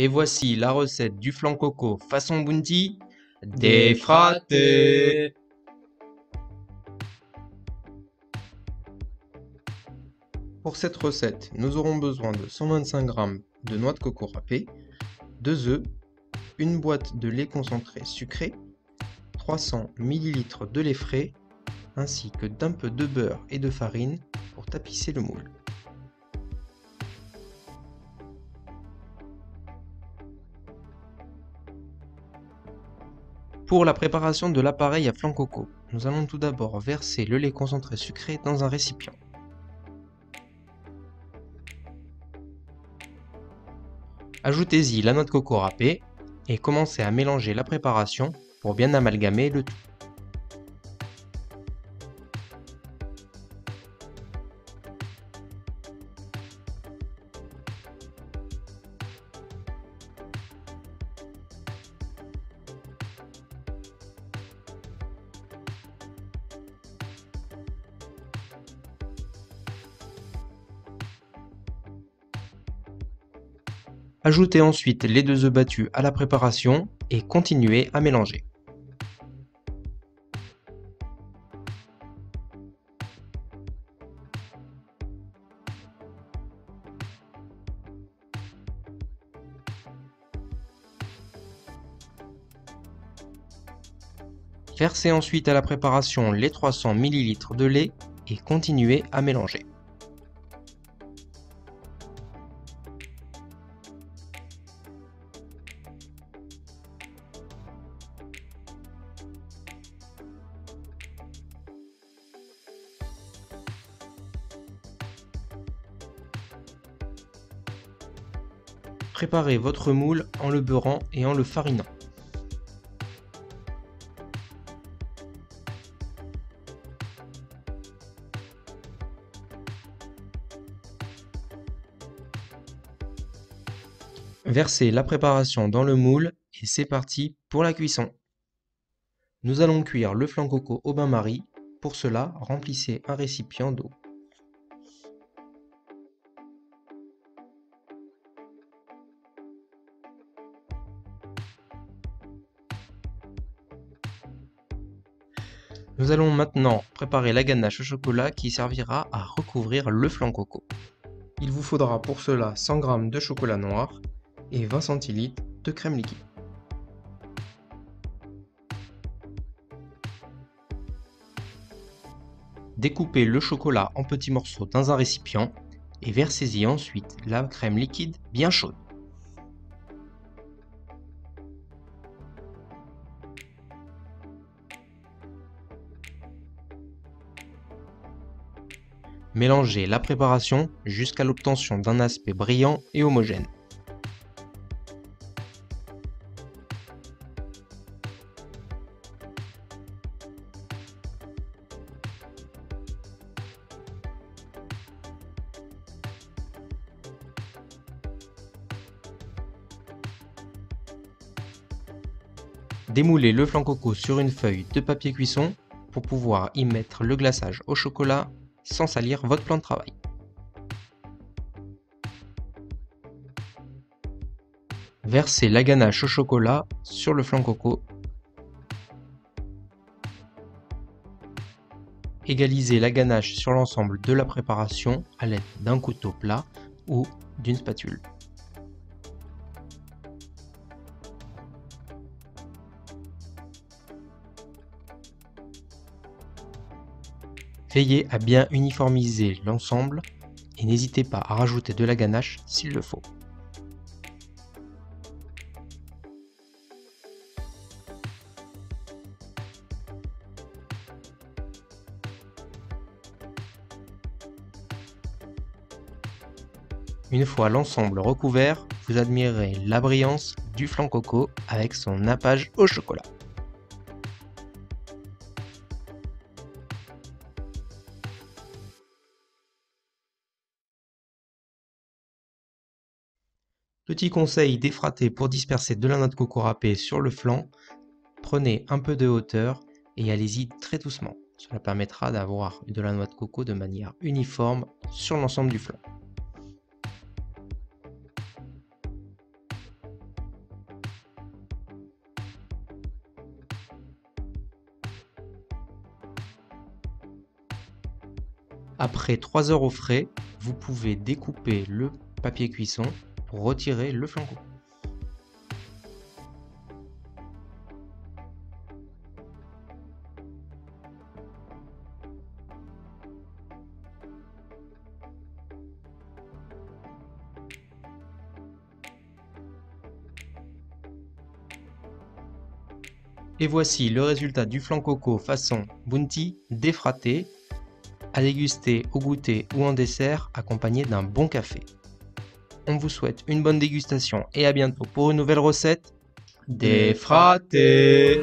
Et voici la recette du flan coco façon Bounty défraté. Pour cette recette, nous aurons besoin de 125 g de noix de coco râpée, 2 œufs, une boîte de lait concentré sucré, 300 ml de lait frais, ainsi que d'un peu de beurre et de farine pour tapisser le moule. Pour la préparation de l'appareil à flan coco, nous allons tout d'abord verser le lait concentré sucré dans un récipient. Ajoutez-y la noix de coco râpée et commencez à mélanger la préparation pour bien amalgamer le tout. Ajoutez ensuite les 2 œufs battus à la préparation et continuez à mélanger. Versez ensuite à la préparation les 300 ml de lait et continuez à mélanger. Préparez votre moule en le beurrant et en le farinant. Versez la préparation dans le moule et c'est parti pour la cuisson. Nous allons cuire le flan coco au bain-marie. Pour cela, remplissez un récipient d'eau. Nous allons maintenant préparer la ganache au chocolat qui servira à recouvrir le flan coco. Il vous faudra pour cela 100 g de chocolat noir et 20 cl de crème liquide. Découpez le chocolat en petits morceaux dans un récipient et versez-y ensuite la crème liquide bien chaude. Mélangez la préparation jusqu'à l'obtention d'un aspect brillant et homogène. Démoulez le flan coco sur une feuille de papier cuisson pour pouvoir y mettre le glaçage au chocolat sans salir votre plan de travail. Versez la ganache au chocolat sur le flan coco. Égalisez la ganache sur l'ensemble de la préparation à l'aide d'un couteau plat ou d'une spatule. Veillez à bien uniformiser l'ensemble et n'hésitez pas à rajouter de la ganache s'il le faut. Une fois l'ensemble recouvert, vous admirerez la brillance du flan coco avec son nappage au chocolat. Petit conseil défraté pour disperser de la noix de coco râpée sur le flan, prenez un peu de hauteur et allez-y très doucement. Cela permettra d'avoir de la noix de coco de manière uniforme sur l'ensemble du flan. Après 3 heures au frais, vous pouvez découper le papier cuisson pour retirer le flanc coco. Et voici le résultat du flanc coco façon Bounty défraté, à déguster au goûter ou en dessert accompagné d'un bon café. On vous souhaite une bonne dégustation et à bientôt pour une nouvelle recette défratée.